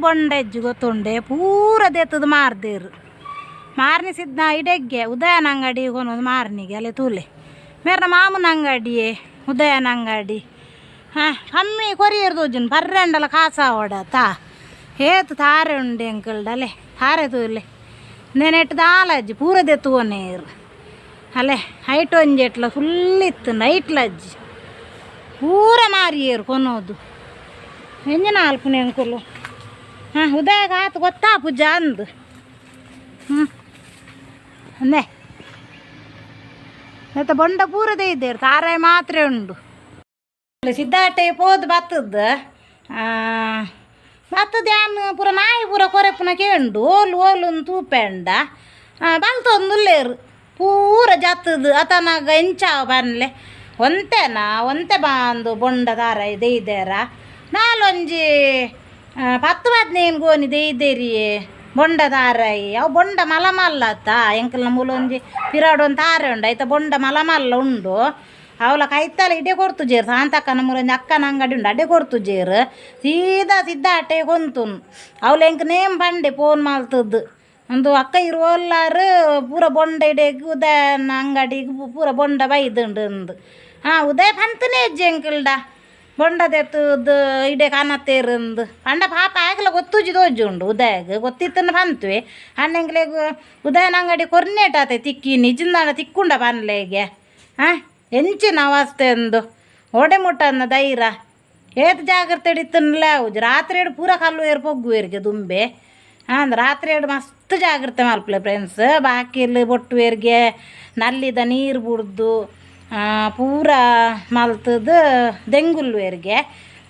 ಬೊಂಡೆಜ್ಜು ಗೊತ್ತುಂಡೆ ಪೂರ ದೆತ್ತದು ಮಾರ್ದೇರು ಮಾರ್ನಿಸಿದ್ನ ಇಡೆಗ್ಗೆ ಉದಯನ ಅಂಗಡಿ ಕೊನೊಂದು ಮಾರ್ನಿಗೆ ಅಲ್ಲೇ ತೂಲೆ ಮೇರ್ನ ಮಾಮನ ಅಂಗಡಿಯೇ ಉದಯನ ಅಂಗಡಿ ಹಾಂ ಕಮ್ಮಿ ಕೊರಿಯರ್ ತೋಜುನ್ ಪರ್ರೆಂಡಲ ಕಾಸ ಓಡತಾ ಏತು ತಾರೆ ಉಂಡೆ ಅಂಕಲ್ಡಲೆ ತಾರೆ ತೂಲೆ ನೆನೆಟ್ಟು ದಾಲಜ್ಜಿ ಪೂರ ದೆತ್ತುವನೇರು ಅಲ್ಲೇ ಹೈಟ್ ಒಂಜೆಟ್ಲ ಫುಲ್ ಇತ್ತು ನೈಟ್ಲಜ್ಜಿ ಪೂರ ಮಾರಿಯೇರು ಕೊನೋದು ಎಂಜಿನ ಅಲ್ಪನೆ ಅಂಕುಲು ಹಾಂ ಉದಯಗ ಆತು ಗೊತ್ತಾ ಪೂಜ ಅಂದು ಅಂದೆ ಮತ್ತು ಬೊಂಡ ಪೂರದೇ ಇದ್ದೇರು ತಾರಾಯ ಮಾತ್ರ ಉಂಡು ಸಿದ್ದಾಟೆ ಪೋದು ಬತ್ತದ್ದು ಯಾನು ಪೂರ ನಾಯಿ ಪೂರ ಕೊರೆಪುನ ಕೇಂಡು ಓಲು ಓಲು ತೂಪೆಂಡ ಬಲ್ತೊಂದುಲ್ಲೇರು ಪೂರ ಜತ್ತದು ಅತನಾಗ ಎಂಚಾವ ಬನ್ಲೆ ಒಂತೆ ಬಾಂದು ಬೊಂಡ ತಾರ ದೇಯ್ದೇರ ನಾಲೊಂಜಿ 10-15 ಗೋನಿ ದೇಯ್ದೇರಿ ಬೊಂಡ ತಾರಾಯಿ ಅವು ಬೊಂಡ ಮಲಮಲ್ಲ ಅತ್ತ ಎಂಕಲ್ನ ಮೂಲೊಂಜಿ ಪಿರಾಡೊಂದು ತಾರೆ ಉಂಡು ಆಯ್ತಾ ಬೊಂಡ ಮಲಮಲ್ಲ ಉಂಡು ಅವಳ ಕೈತಲ್ಲ ಇಡೆ ಕೊಡ್ತು ಜೇರು ಸಾಂತಕ್ಕನ ಮೂಲೊಂಜಿ ಅಕ್ಕನ ಅಂಗಡಿ ಉಂಡು ಅಡೆ ಕೊಡ್ತು ಜೇರು ಸೀದಾ ಸಿದ್ದಾಟೆ ಕೊಂತುನ್ ಅವಳು ಎಂಕ್ ನೇಮ್ ಬಂಡೆ ಫೋನ್ ಮಾಡ್ತದ್ದು ಒಂದು ಅಕ್ಕ ಇರುವಲ್ಲಾರು ಪೂರ ಬೊಂಡ ಇಡೆಗೆ ಉದಯನ ಅಂಗಡಿಗೆ ಪೂರ ಬೊಂಡ ಬೈದುಂಡು ಅಂದು ಹಾಂ ಉದಯ ಪಂತನೇ ಅಜ್ಜಿ ಎಂಕಲ್ಡ ಬೊಂಡ ದೆತ್ತದು ಇಡೆ ಕಾಣತ್ತೇರಂದು ಪಂಡ ಪಾಪ ಆಗಲ ಗೊತ್ತುಜಿ ತೋಜುಂಡು ಉದಯಗೆ ಗೊತ್ತಿತ್ತನ್ನು ಪಂತ್ವೆ ಅಣ್ಣಂಗ್ಲೆಗ್ ಉದಯನ ಅಂಗಡಿ ಕೊರ್ನೇಟಾತೆ ತಿಕ್ಕಿ ನಿಜಿಂದಾಣ ತಿಕ್ಕುಂಡ ಪನ್ಲೆಗೆ ಹಾಂ ಎಂಚಿನ ಅವಸ್ಥೆ ಅಂದು ಒಡೆ ಮುಟ್ಟನ್ನ ಧೈರ್ಯ ಏತ್ ಜಾಗ್ರತೆ ಹಿಡಿತನಲ್ಲ ಅವ್ಜು ರಾತ್ರಿ ಪೂರ ಕಲ್ಲು ಏರು ಪೊಗ್ಗುವೇರಿಗೆ ದುಂಬೆ ಹಾಂ ರಾತ್ರಿ ಮಸ್ತ್ ಜಾಗ್ರತೆ ಮಲ್ಪಲೆ ಫ್ರೆಂಡ್ಸ್ ಬಾಕಿಲ್ ಬೊಟ್ಟುವೇರಿಗೆ ನಲ್ಲಿದ ನೀರು ಬಿಡ್ದು ಪೂರ ಮಲ್ತದು ದೆಂಗುಲ್ವೇರಿಗೆ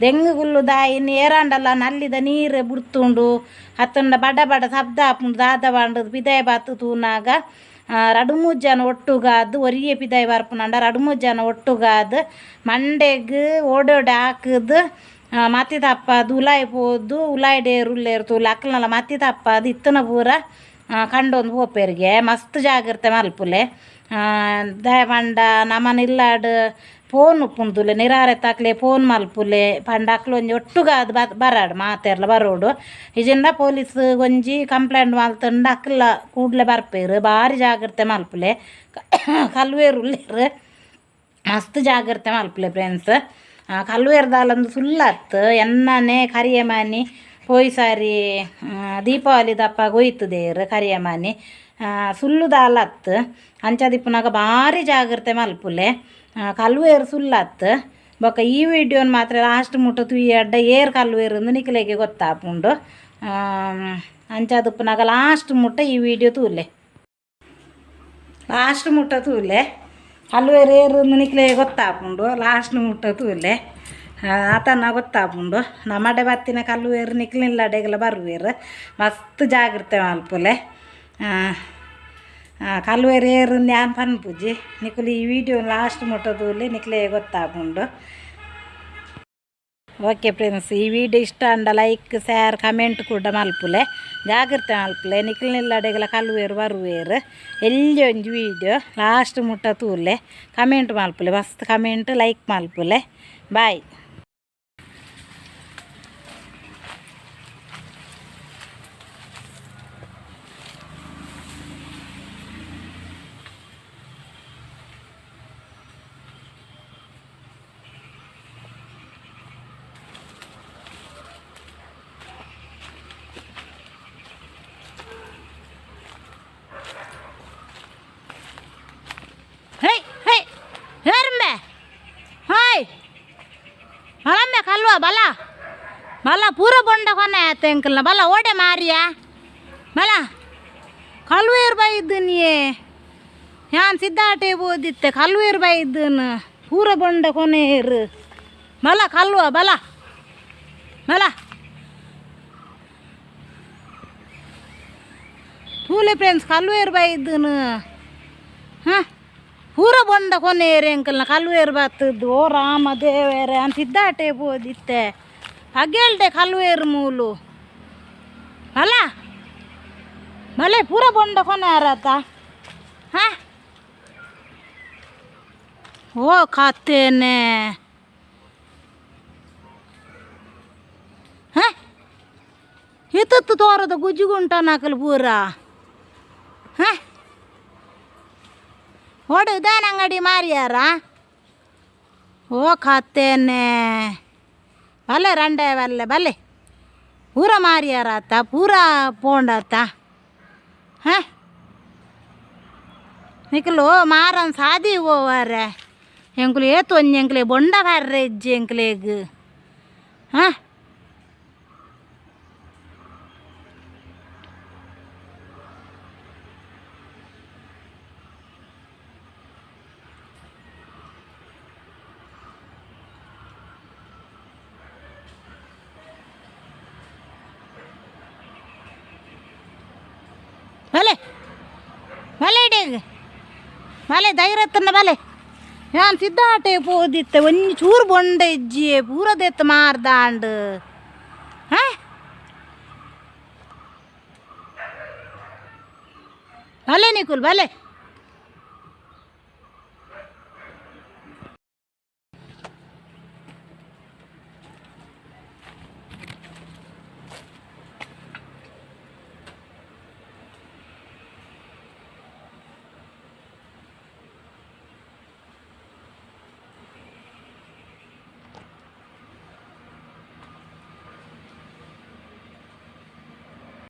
ದೆಂಗುಗುಲ್ಲು ದಾಯಿನ ಏರಾಂಡಲ್ಲ ನಲ್ಲಿದ ನೀರು ಬಿಡ್ತುಂಡು ಹತ್ತಂಡ ಬಡ ಶಬ್ದ ಹಾಪುಂಡು ದಾದ ಬಾಂಡದು ಪಿದಾಯ ಬಾತು ತೂನಾಗ 2-3 ಜನ ಒಟ್ಟುಗಾದು ಒರಿಯೆ ಪಿದಾಯ ಬರ್ಪುನಂಡ 2-3 ಜನ ಒಟ್ಟುಗಾದು ಮಂಡೆಗೆ ಓಡೋಡೆ ಹಾಕದು ಮತ್ತಿ ತಪ್ಪದು ಉಲಾಯಿ ಪೋದು ಉಲಾಯಿ ಡೇರು ಉಲ್ಲೇರು ತೂಲು ಅಕ್ಕಲಲ್ಲ ಮತ್ತಿ ತಪ್ಪದು ಇತ್ತನ ಪೂರ ಕಂಡೊಂದು ಹೋಪೇರಿಗೆ ಮಸ್ತ್ ಜಾಗ್ರತೆ ಮಲ್ಪುಲೆ ದಯ ಪಂಡ ನಮ್ಮನ ಇಲ್ಲಾಡು ಫೋನ್ ಉಪ್ಪುಂದುಲೆ ನಿರಾರೆ ತಾಕ್ಲೆ ಫೋನ್ ಮಲ್ಪುಲೆ ಪಂಡ ಅಕ್ಲೊಂಜಿ ಒಟ್ಟುಗಾದು ಬರಾಡು ಮಾತೆರ್ಲ ಬರೋಡು ಇಜಿಂದ ಪೊಲೀಸ್ ಒಂಜಿ ಕಂಪ್ಲೇಂಟ್ ಮಲ್ತಂಡ ಅಕ್ಲ ಕೂಡಲೇ ಬರ್ಪೇರು ಭಾರಿ ಜಾಗ್ರತೆ ಮಲ್ಪುಲೆ ಕಲ್ವೇರು ಉಳ್ಳೇರು ಮಸ್ತ್ ಜಾಗ್ರತೆ ಮಲ್ಪುಲೆ ಫ್ರೆಂಡ್ಸ್ ಕಲ್ವೇರ್ದಾಲಂದು ಸುಳ್ಳತ್ತು ಎನ್ನನೆ ಕರಿಯಮಾನಿ ಪೋಯಿ ಸಾರಿ ದೀಪಾವಳಿ ದಪ್ಪ ಗೊಯ್ತದೇರು ಕರಿಯಮಾನಿ ಸುಳ್ಳುದಾಲತ್ತು ಅಂಚದಿಪ್ಪುನಾಗ ಭಾರಿ ಜಾಗ್ರತೆ ಮಲ್ಪುಲೆ ಕಲ್ವೇರು ಸುಳ್ಳತ್ತು ಬೊಕ ಈ ವಿಡಿಯೋನ ಮಾತ್ರ ಲಾಸ್ಟ್ ಮುಟ್ಟ ತುಯ್ಯ ಅಡ್ಡ ಏರ್ ಕಲ್ವೇರು ನಿಖಿಲೆಗೆ ಗೊತ್ತಾಪುಂಡು ಅಂಚದಿಪ್ಪುನಾಗ ಲಾಸ್ಟ್ ಮುಟ್ಟ ಈ ವಿಡಿಯೋ ತೂಲೆ ಲಾಸ್ಟ್ ಮುಟ್ಟ ತೂಲೆ ಕಲ್ವೇರು ಏರು ನಿಖಿಲೆಗೆ ಗೊತ್ತಾಪುಂಡು ಲಾಸ್ಟ್ ಮುಟ್ಟ ತೂಲೆ ಆತನ ಗೊತ್ತಾಪುಂಡು ನಮ್ಮಡೆ ಬತ್ತಿನ ಕಲ್ವೇರು ನಿಖಿಲಿಲ್ಲಡೆಗೆಲ್ಲ ಬರುವೇರು ಮಸ್ತ್ ಜಾಗ್ರತೆ ಮಲ್ಪುಲೆ ಕಲ್ವೇರು ಏರು ನ್ಯಾನ್ ಪನ್ಪುಜಿ ನಿಖಲು ಈ ವಿಡಿಯೋ ಲಾಸ್ಟ್ ಮುಟ್ಟದೂಲೆ ನಿಖಲೆ ಗೊತ್ತಾಪುಂಡು ಓಕೆ ಫ್ರೆಂಡ್ಸ್ ಈ ವಿಡಿಯೋ ಇಷ್ಟ ಅಂಡ ಲೈಕ್ ಶೇರ್ ಕಮೆಂಟ್ ಕೂಡ ಮಲ್ಪುಲೆ ಜಾಗ್ರತೆ ಮಲ್ಪುಲೆ ನಿಖಲಿಲ್ಲಡೆಗೆಲ್ಲ ಕಲ್ವೇರು ಬರುವೇರು ಎಲ್ಲಿ ಒಂಜಿ ವಿಡಿಯೋ ಲಾಸ್ಟ್ ಮುಟ್ಟ ತೂಲೆ ಕಮೆಂಟ್ ಮಲ್ಪುಲೆ ಮಸ್ತ್ ಕಮೆಂಟ್ ಲೈಕ್ ಮಲ್ಪುಲೆ ಬಾಯ್ ಕಲ್ವಾ ಬಲ ಬಲ ಪೂರ ಬೊಂಡ ಕೊನೆ ಆಯ್ತು ಅಂಕಲ್ನ ಬಲ ಓಡೆ ಮಾರಿಯಾ ಬಲ ಕಲ್ವೇರು ಬೈದ್ದನಿಯೇ ಯಾನ್ ಸಿದ್ದಾಟೆ ಬೋದಿತ್ತೆ ಕಲ್ವೇರು ಬೈದ್ದನು ಪೂರ ಬೊಂಡ ಕೊನೆಯರು ಬಲ ಕಲ್ವಾ ಬಲ ಬಲ ಪೂಲೆ ಫ್ರೆಂಡ್ಸ್ ಕಲ್ವೇರು ಬೈದ್ದನು ಹಾಂ ಪೂರ ಬೊಂಡ ಕೊನೆಯರು ಅಂಕಲ್ನ ಕಲ್ವೇರು ಬತ್ತದ್ದು ಓ ರಾಮ ದೇವರೇ ಅಂತಿದ್ದಾಟೆ ಬೋದಿತ್ತೆ ಹಗೇಳ್ದೆ ಕಲ್ವೇರು ಮೂಲು ಅಲ್ಲ ಬಲೆ ಪೂರ ಬೊಂಡ ಕೊನೆ ಯಾರತ್ತ ಹಾಂ ಓ ಕತ್ತೇನೆ ಹಾಂ ಎತ್ತತ್ತು ತೋರದ ಗುಜ್ಜಿಗುಂಟ ನಾಕಲು ಪೂರ ಹಾಂ ಓಡು ಉದಾನ ಅಂಗಡಿ ಮಾರಿಯಾರ ಓ ಖಾತೇನೆ ಬಲ್ಲೆ ರಂಡೆ ಬಲ್ಲೆ ಬಲ್ಲೆ ಪೂರ ಮಾರಿಯಾರಾತ ಪೂರ ಪೋಂಡಾತ ಹಾಂ ನಿಕಲು ಮಾರನ್ ಸಾದಿ ಓವಾರೆ ಎಂಕುಲು ಏತು ಒಂಜಿ ಎಂಕ್ಲೆ ಬೊಂಡ ಕರ್ರೆ ಇಜ್ಜಿ ಎಂಕ್ಲೆಗ್ ಹಾಂ ಬಲೆ ಬಲೆ ಇಡೀಗ ಬಲೆ ಧೈರ್ಯತ್ತನ್ನ ಬಲೆ ನಾನು ಸಿದ್ದಾಟೆ ಪೋದಿತ್ತೆ ಒಂಜಿ ಚೂರು ಬೊಂಡ ಇಜ್ಜಿ ಪೂರದೆತ್ತು ಮಾರ್ದಾಂಡ್ ಹಾಂ ಬಲೆ ನಿಕುಲ್ ಬಲೆ